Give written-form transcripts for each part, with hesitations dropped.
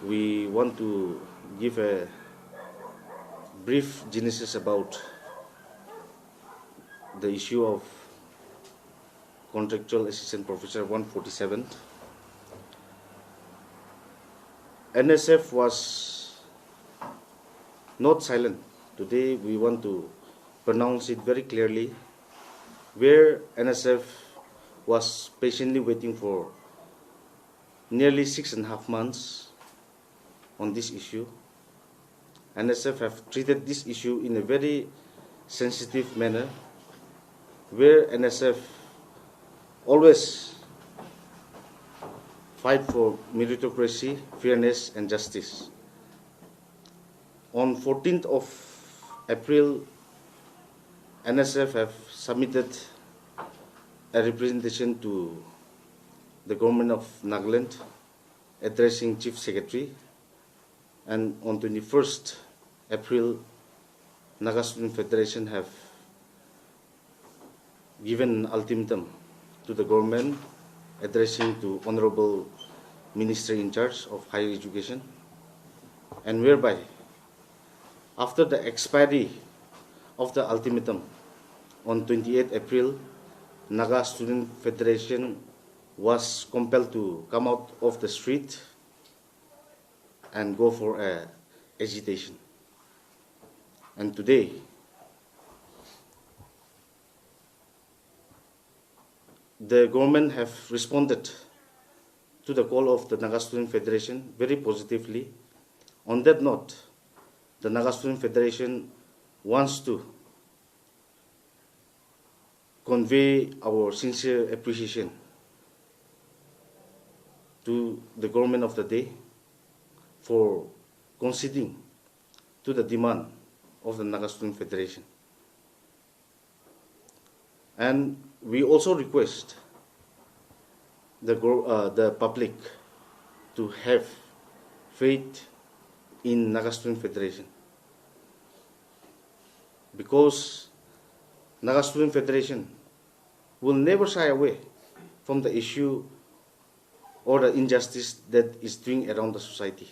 we want to give a brief genesis about the issue of Contractual Assistant Professor 147. NSF was not silent. Today we want to pronounce it very clearly, where NSF was patiently waiting for nearly 6.5 months on this issue. NSF have treated this issue in a very sensitive manner, where NSF always fight for meritocracy, fairness and justice. On 14th of April, NSF have submitted a representation to the government of Nagaland addressing Chief Secretary, and on 21st April, Naga Student Federation have given an ultimatum to the government addressing to Honorable Minister in charge of Higher Education, and whereby after the expiry of the ultimatum on 28 April, Naga Student Federation was compelled to come out of the street and go for agitation. And today, the government have responded to the call of the Naga Student Federation very positively. On that note, the Naga Student Federation wants to convey our sincere appreciation to the government of the day for conceding to the demand of the Naga Student Federation. And we also request the public to have faith in Naga Student Federation, because Naga Student Federation will never shy away from the issue or the injustice that is doing around the society.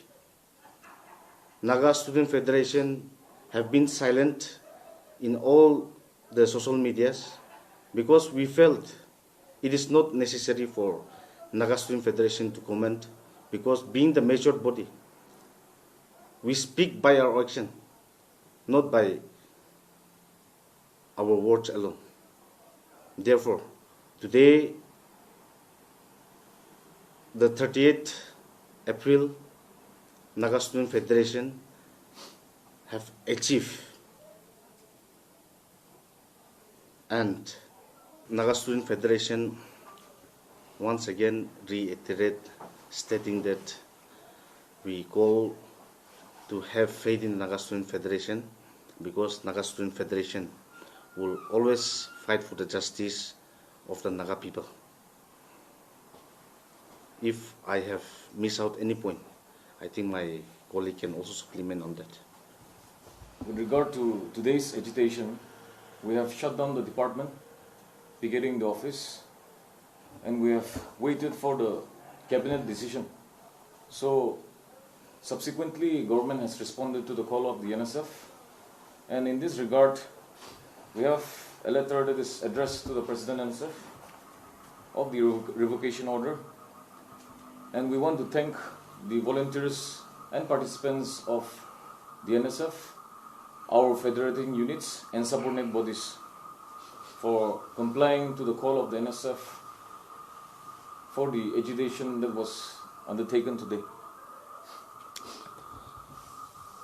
Naga Student Federation have been silent in all the social medias because we felt it is not necessary for Naga Student Federation to comment, because being the major body, we speak by our action, not by our words alone. Therefore, today, the 30th April, Naga Student Federation have achieved, and Naga Student Federation once again reiterate, stating that we call to have faith in Naga Student Federation, because Naga Student Federation will always fight for the justice of the Naga people. If I have missed out any point, I think my colleague can also supplement on that. With regard to today's agitation, we have shut down the department, vacating the office, and we have waited for the cabinet decision. So subsequently, government has responded to the call of the NSF, and in this regard, we have a letter that is addressed to the President NSF of the revocation order, and we want to thank the volunteers and participants of the NSF, our federating units and subordinate bodies for complying to the call of the NSF for the agitation that was undertaken today.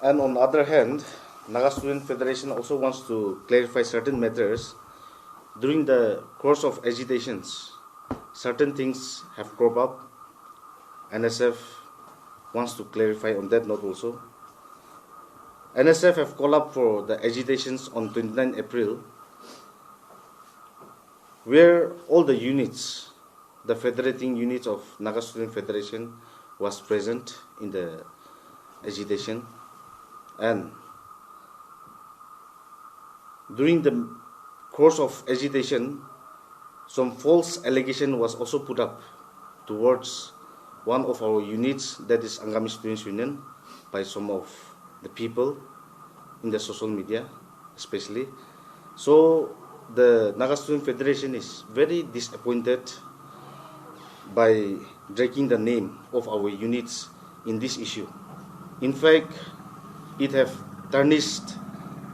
And on the other hand, Naga Student Federation also wants to clarify certain matters. During the course of agitations, certain things have cropped up. NSF wants to clarify on that note also. NSF have called up for the agitations on 29 April, where all the units, the federating units of Naga Student Federation was present in the agitation, and during the course of agitation, some false allegation was also put up towards one of our units, that is Angami Students Union, by some of the people in the social media especially. So the Naga Student Federation is very disappointed by dragging the name of our units in this issue. In fact, it have tarnished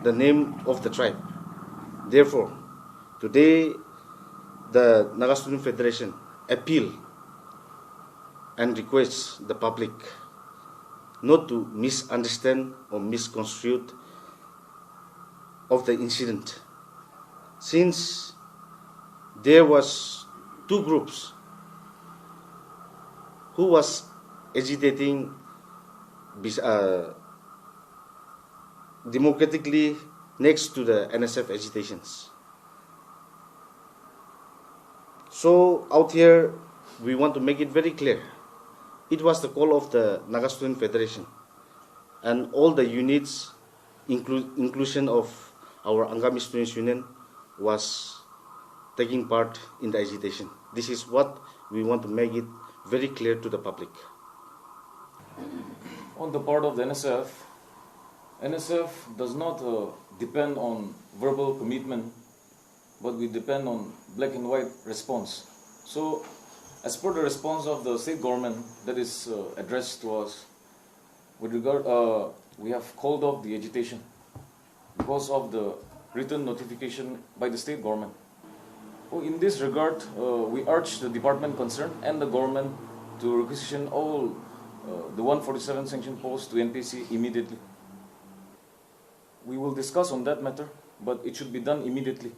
the name of the tribe. Therefore, today the Naga Student Federation appeal and requests the public not to misunderstand or misconstrue of the incident, since there was two groups who was agitating democratically next to the NSF agitations. So out here, we want to make it very clear. It was the call of the Naga Student Federation and all the units, inclusion of our Angami Students Union, was taking part in the agitation. This is what we want to make it very clear to the public. On the part of the NSF does not depend on verbal commitment, but we depend on black and white response. So, as per the response of the state government that is addressed to us, with regard, we have called off the agitation because of the written notification by the state government. In this regard, we urge the department concerned and the government to requisition all the 147 sanction posts to NPC immediately. We will discuss on that matter, but it should be done immediately.